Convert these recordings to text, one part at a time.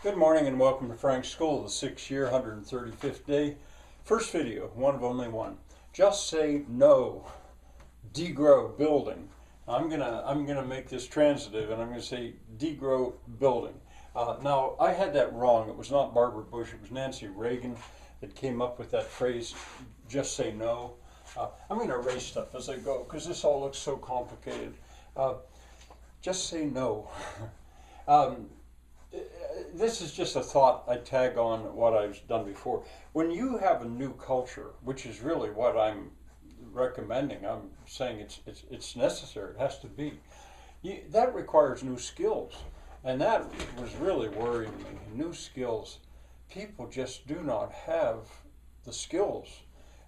Good morning and welcome to Frank's School, the 6th year, 135th day. First video, one of only one. Just say no. Degrow building. I'm gonna make this transitive and I'm gonna say degrow building. Now I had that wrong. It was not Barbara Bush. It was Nancy Reagan that came up with that phrase. Just say no. I'm gonna erase stuff as I go because this all looks so complicated. Just say no. This is just a thought I tag on what I've done before. When you have a new culture, which is really what I'm recommending, I'm saying it's necessary, it has to be, that requires new skills. And that was really worrying me. New skills. People just do not have the skills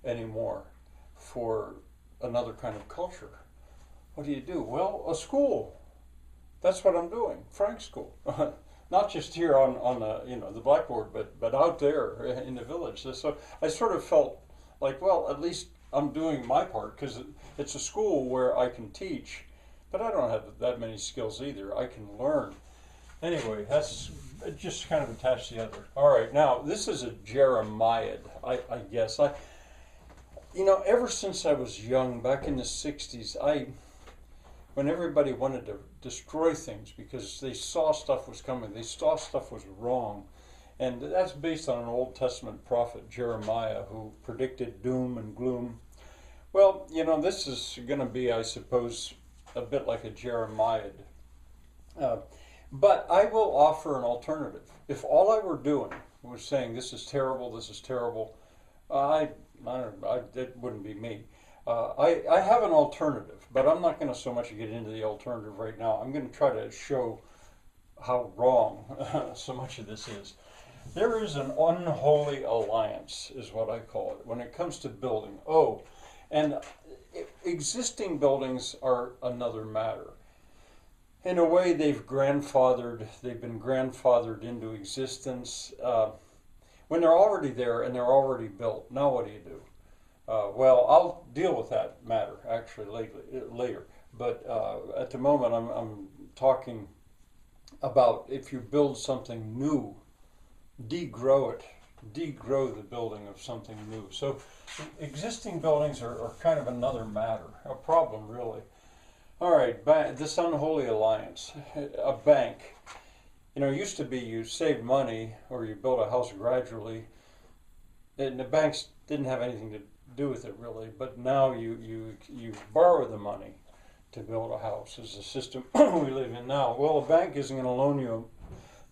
anymore for another kind of culture. What do? Well, a school. That's what I'm doing, Frank's School. Not just here on the blackboard, but out there in the village. So I sort of felt like, well, at least I'm doing my part because it's a school where I can teach, but I don't have that many skills either. I can learn. Anyway, that's just kind of attached to the other. All right, now this is a Jeremiah, I guess. Ever since I was young, back in the 60s, when everybody wanted to destroy things because they saw stuff was coming, they saw stuff was wrong. And that's based on an Old Testament prophet, Jeremiah, who predicted doom and gloom. Well, this is going to be, I suppose, a bit like a Jeremiah. But I will offer an alternative. If all I were doing was saying, this is terrible, it wouldn't be me. I have an alternative, but I'm not going to so much get into the alternative right now. I'm going to try to show how wrong so much of this is. There is an unholy alliance, is what I call it, when it comes to building. And existing buildings are another matter. In a way, they've been grandfathered into existence. When they're already there and they're already built, now what do? Well, I'll deal with that matter actually later. But at the moment, I'm talking about if you build something new, degrow it, degrow the building of something new. So existing buildings are kind of another matter, a problem really. All right, this unholy alliance, a bank. It used to be you saved money or you built a house gradually, and the banks didn't have anything to do with it really, but now you borrow the money to build a house is the system we live in now. Well, a bank isn't going to loan you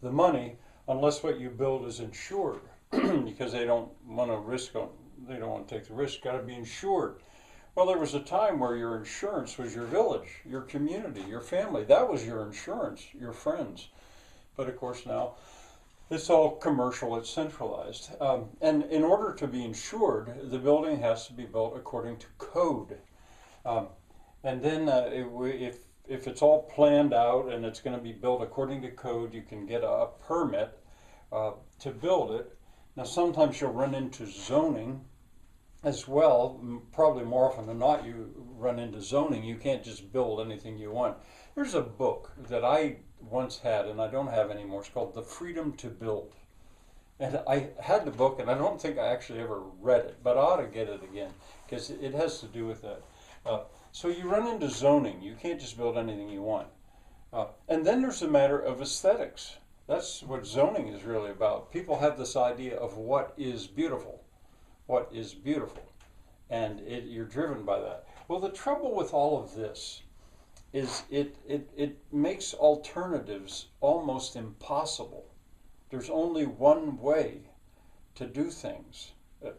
the money unless what you build is insured because they don't want to take the risk. Got to be insured. Well, there was a time where your insurance was your village, your community, your family. That was your insurance, your friends. But of course now it's all commercial, it's centralized. And in order to be insured, the building has to be built according to code. And then if it's all planned out and it's going to be built according to code, you can get a permit to build it. Now sometimes you'll run into zoning as well. Probably more often than not you run into zoning. You can't just build anything you want. There's a book that I once had and I don't have anymore. It's called The Freedom to Build. And I had the book and I don't think I actually ever read it, but I ought to get it again because it has to do with that. So you run into zoning. You can't just build anything you want. And then there's the matter of aesthetics. That's what zoning is really about. People have this idea of what is beautiful. What is beautiful. And you're driven by that. Well, the trouble with all of this is it makes alternatives almost impossible. There's only one way to do things,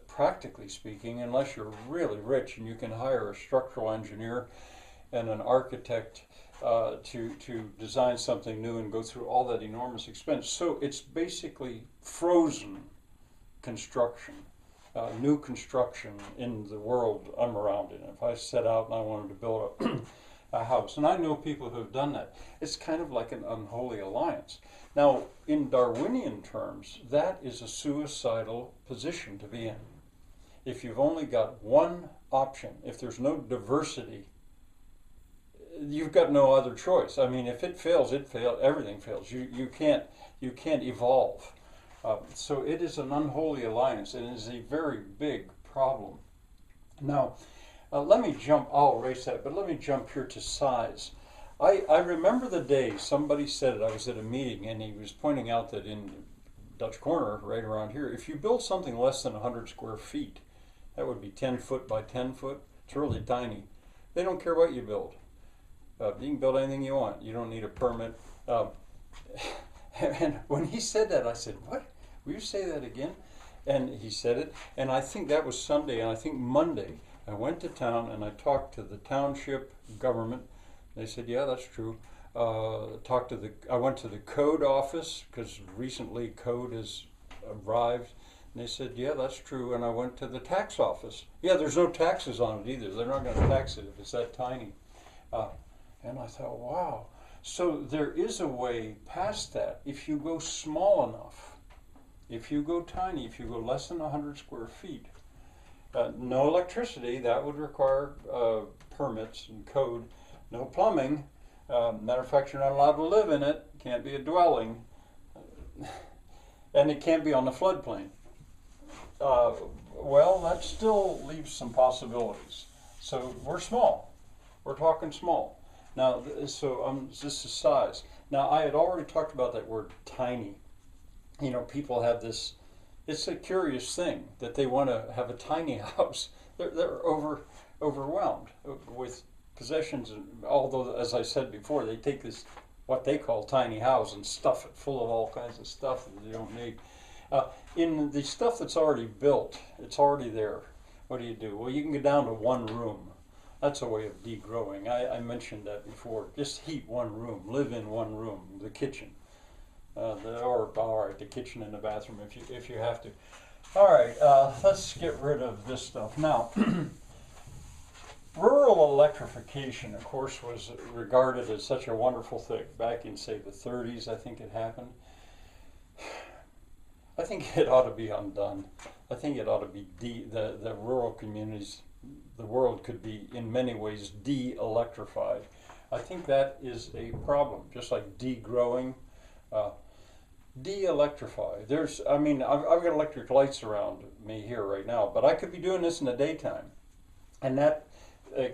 practically speaking, unless you're really rich and you can hire a structural engineer and an architect to design something new and go through all that enormous expense. So it's basically frozen construction. New construction in the world I'm around in. If I set out and I wanted to build a house, and I know people who have done that, it's kind of like an unholy alliance. Now, in Darwinian terms, that is a suicidal position to be in. If you've only got one option, if there's no diversity, you've got no other choice. I mean, if it fails, it fails. Everything fails. You can't evolve. So it is an unholy alliance, and it is a very big problem. Now, let me jump. I'll erase that, but let me jump here to size. I remember the day somebody said it. I was at a meeting, and he was pointing out that in Dutch Corner, right around here, if you build something less than 100 square feet, that would be 10 foot by 10 foot. It's really tiny. They don't care what you build. You can build anything you want. You don't need a permit. And when he said that, I said, "What? Will you say that again?" And he said it. And I think that was Sunday. And I think Monday, I went to town and I talked to the township government. They said, "Yeah, that's true." I went to the code office because recently code has arrived. And they said, "Yeah, that's true." And I went to the tax office. Yeah, there's no taxes on it either. They're not going to tax it if it's that tiny. And I thought, wow. So there is a way past that. If you go small enough, if you go tiny, if you go less than 100 square feet, no electricity, that would require permits and code. No plumbing. Matter of fact, you're not allowed to live in it. Can't be a dwelling. And it can't be on the floodplain. Well, that still leaves some possibilities. So we're small. We're talking small. Now, this is size. Now, I had already talked about that word tiny. You know, people have this, it's a curious thing that they want to have a tiny house. They're overwhelmed with possessions. Although, as I said before, they take this, what they call tiny house, and stuff it full of all kinds of stuff that they don't need. In the stuff that's already built, it's already there. What do? Well, you can go down to one room. That's a way of degrowing. I mentioned that before. Just heat one room, live in one room, the kitchen, the kitchen and the bathroom if you have to. All right, let's get rid of this stuff now. Rural electrification, of course, was regarded as such a wonderful thing back in, say, the 30s. I think it happened. I think it ought to be undone. I think it ought to be the rural communities. The world could be, in many ways, de-electrified. I think that is a problem, just like degrowing. De-electrify. I've got electric lights around me here right now, but I could be doing this in the daytime. And that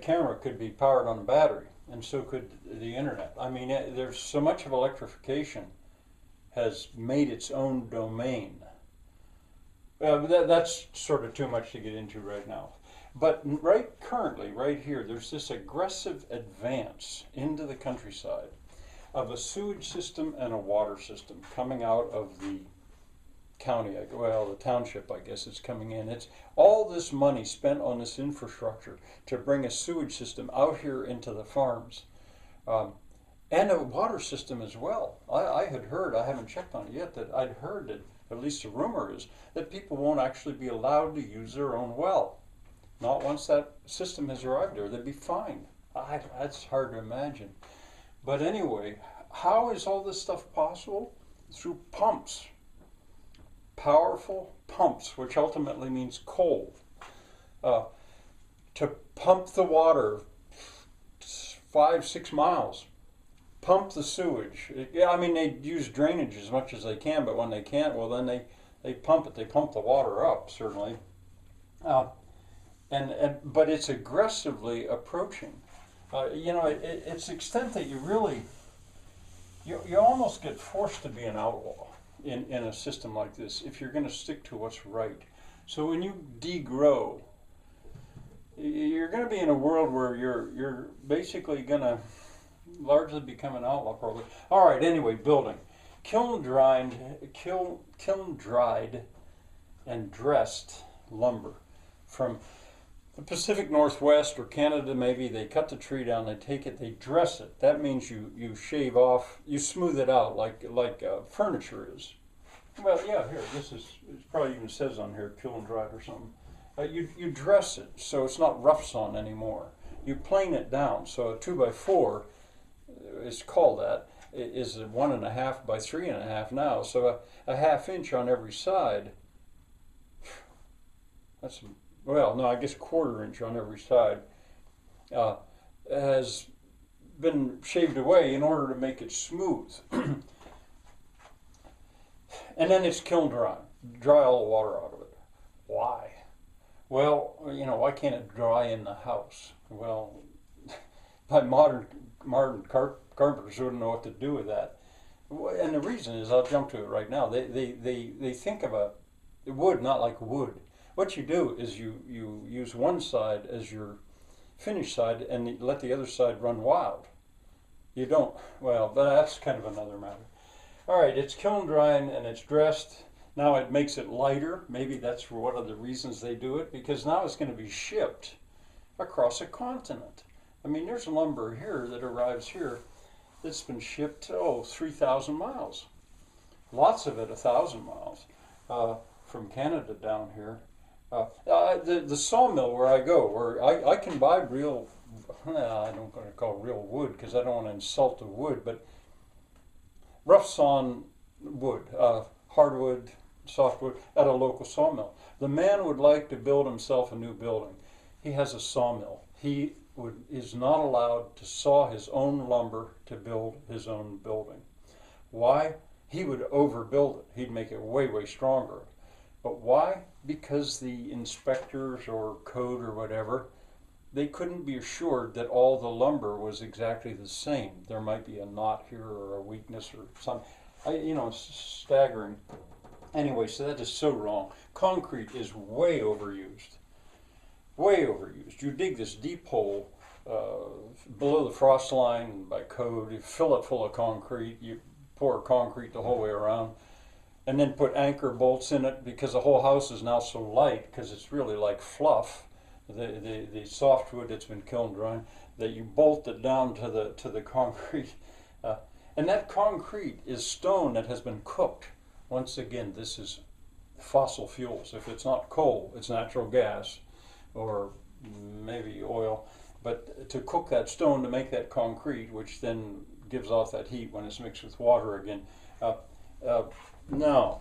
camera could be powered on a battery, and so could the internet. I mean, there's so much of electrification has made its own domain. That's sort of too much to get into right now. But currently, right here, there's this aggressive advance into the countryside of a sewage system and a water system coming out of the county, the township, I guess, is coming in. It's all this money spent on this infrastructure to bring a sewage system out here into the farms. And a water system as well. I had heard, I haven't checked on it yet, that I'd heard that, at least the rumor is, that people won't actually be allowed to use their own well. Not once that system has arrived there. They'd be fined. That's hard to imagine. But anyway, how is all this stuff possible? Through pumps. Powerful pumps, which ultimately means coal. To pump the water 5-6 miles. Pump the sewage. They use drainage as much as they can, but when they can't, well, then they pump it. They pump the water up, certainly. But it's aggressively approaching. It's the extent that you almost get forced to be an outlaw in a system like this if you're going to stick to what's right. So when you degrow, you're going to be in a world where you're basically going to largely become an outlaw, probably. All right. Anyway, building, kiln dried, and dressed lumber from the Pacific Northwest or Canada. Maybe they cut the tree down, they take it, they dress it. That means you shave off, you smooth it out like furniture is. Well, yeah, here, it probably even says on here, kiln dried or something. You dress it so it's not rough sawn anymore. You plane it down. So a 2x4 is called that. It is a 1.5 by 3.5 now. So a ½ inch on every side. That's, well, no, I guess 1/4 inch on every side. Has been shaved away in order to make it smooth. And then it's kiln dry all the water out of it. Why? Well, why can't it dry in the house? Well, my modern carpenters wouldn't know what to do with that. And the reason is, I'll jump to it right now. They think about wood not like wood. What you do is you use one side as your finished side and let the other side run wild. You don't. Well, but that's kind of another matter. All right, it's kiln drying and it's dressed. Now it makes it lighter. Maybe that's one of the reasons they do it, because now it's going to be shipped across a continent. I mean, there's lumber here that arrives here that's been shipped, 3,000 miles. Lots of it 1,000 miles from Canada down here. The sawmill where I go, where I can buy real, I don't want to call it real wood because I don't want to insult the wood, but rough sawn wood, hardwood, softwood, at a local sawmill. The man would like to build himself a new building. He has a sawmill. He is not allowed to saw his own lumber to build his own building. Why? He would overbuild it. He'd make it way, way stronger. But why? Because the inspectors or code or whatever, they couldn't be assured that all the lumber was exactly the same. There might be a knot here or a weakness or something. It's staggering. Anyway, so that is so wrong. Concrete is way overused. Way overused. You dig this deep hole below the frost line by code, you fill it full of concrete, you pour concrete the whole way around, and then put anchor bolts in it, because the whole house is now so light, because it's really like fluff, the softwood that's been kiln drying, that you bolt it down to the concrete. And that concrete is stone that has been cooked. Once again, this is fossil fuels. If it's not coal, it's natural gas, or maybe oil. But to cook that stone to make that concrete, which then gives off that heat when it's mixed with water again, no,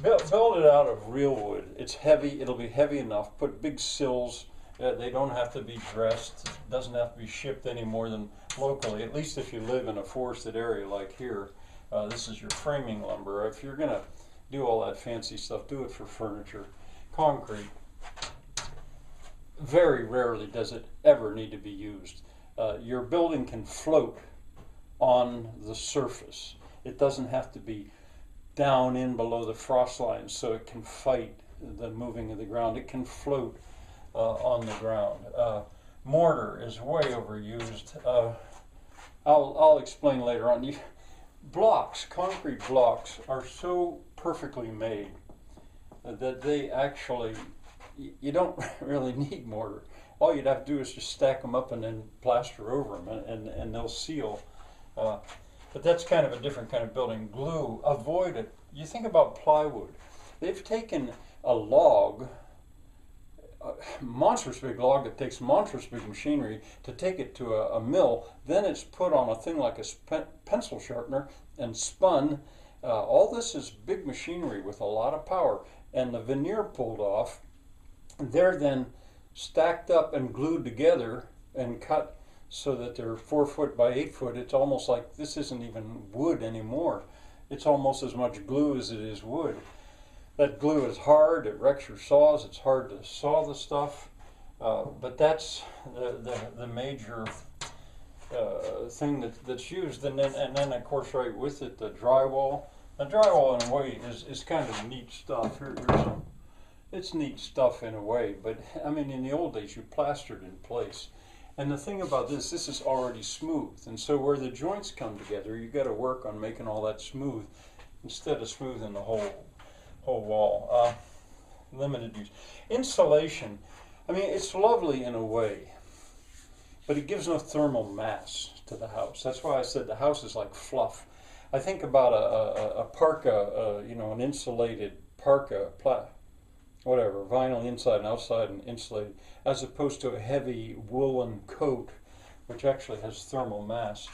build it out of real wood. It's heavy. It'll be heavy enough. Put big sills. They don't have to be dressed. It doesn't have to be shipped any more than locally. At least if you live in a forested area like here, this is your framing lumber. If you're going to do all that fancy stuff, do it for furniture. Concrete, very rarely does it ever need to be used. Your building can float on the surface. It doesn't have to be down in below the frost line so it can fight the moving of the ground. It can float on the ground. Mortar is way overused. I'll explain later on. Blocks, concrete blocks, are so perfectly made that they actually, you don't really need mortar. All you'd have to do is just stack them up and then plaster over them, and they'll seal. But that's kind of a different kind of building. Glue, avoid it. You think about plywood. They've taken a log, a monstrous big log that takes monstrous big machinery to take it to a mill. Then it's put on a thing like a pencil sharpener and spun. All this is big machinery with a lot of power. And the veneer pulled off. They're then stacked up and glued together and cut so that they're 4 foot by 8 foot. It's almost like this isn't even wood anymore. It's almost as much glue as it is wood. That glue is hard, it wrecks your saws, it's hard to saw the stuff, but that's the major thing that's used. And then of course right with it, the drywall. The drywall in a way is kind of neat stuff. Here's some. It's neat stuff in a way, but I mean in the old days you plastered in place. And the thing about this is already smooth, and so where the joints come together, you got to work on making all that smooth instead of smoothing the whole wall. Limited use. Insulation, I mean, it's lovely in a way, but it gives no thermal mass to the house. That's why I said the house is like fluff. I think about a parka, an insulated parka, whatever, vinyl inside and outside and insulated, as opposed to a heavy woolen coat, which actually has thermal mass.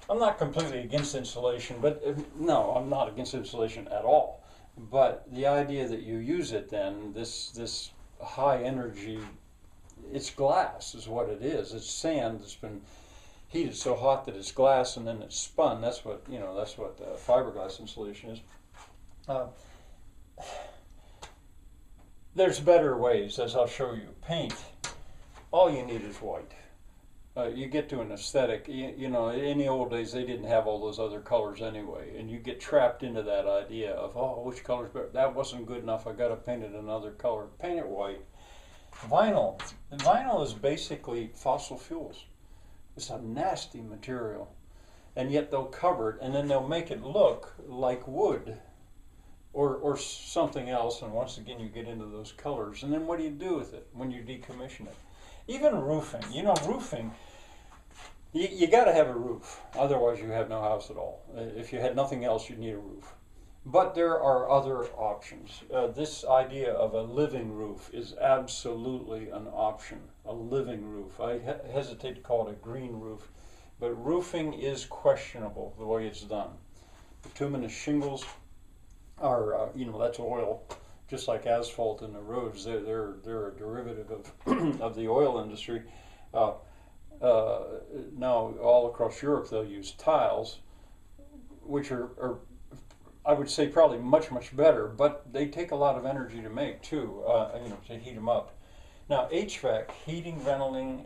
I'm not completely against insulation, but no, I'm not against insulation at all. But the idea that you use it then, this high energy, it's glass is what it is. It's sand that's been heated so hot that it's glass and then it's spun. That's what, you know, that's what fiberglass insulation is. There's better ways, as I'll show you. Paint, all you need is white. You get to an aesthetic, you know, in the old days they didn't have all those other colors anyway, and you get trapped into that idea of, oh, which color's better? That wasn't good enough, I got to paint it another color. Paint it white. Vinyl. Vinyl is basically fossil fuels. It's a nasty material, and yet they'll cover it, and then they'll make it look like wood or something else, and once again you get into those colors, and then what do you do with it when you decommission it? Even roofing, you know, roofing, you got to have a roof, otherwise you have no house at all. If you had nothing else, you'd need a roof. But there are other options. This idea of a living roof is absolutely an option, a living roof. I hesitate to call it a green roof, but roofing is questionable the way it's done. Bituminous shingles are, you know, that's oil. Just like asphalt in the roads, they're a derivative of the oil industry. Now, all across Europe, they'll use tiles, which are I would say probably much better, but they take a lot of energy to make too. You know, to heat them up. Now, HVAC, heating, ventilating,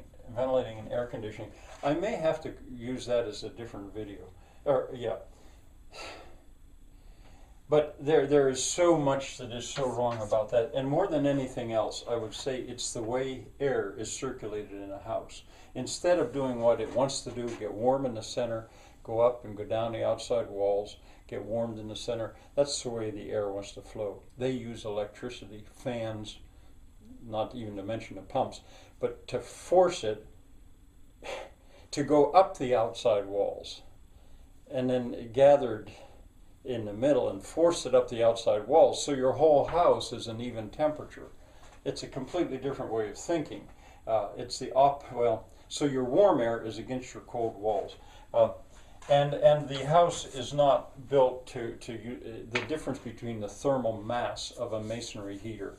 and air conditioning. I may have to use that as a different video. But there is so much that is so wrong about that. And more than anything else, I would say it's the way air is circulated in a house. Instead of doing what it wants to do, get warm in the center, go up and go down the outside walls, get warmed in the center, that's the way the air wants to flow. They use electricity, fans, not even to mention the pumps, but to force it to go up the outside walls and then gathered in the middle and force it up the outside walls so your whole house is an even temperature. It's a completely different way of thinking. It's the so your warm air is against your cold walls. And the house is not built to the difference between the thermal mass of a masonry heater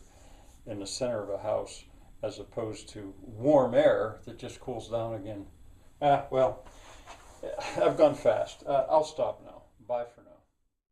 in the center of a house as opposed to warm air that just cools down again. Well, I've gone fast. I'll stop now. Bye for now.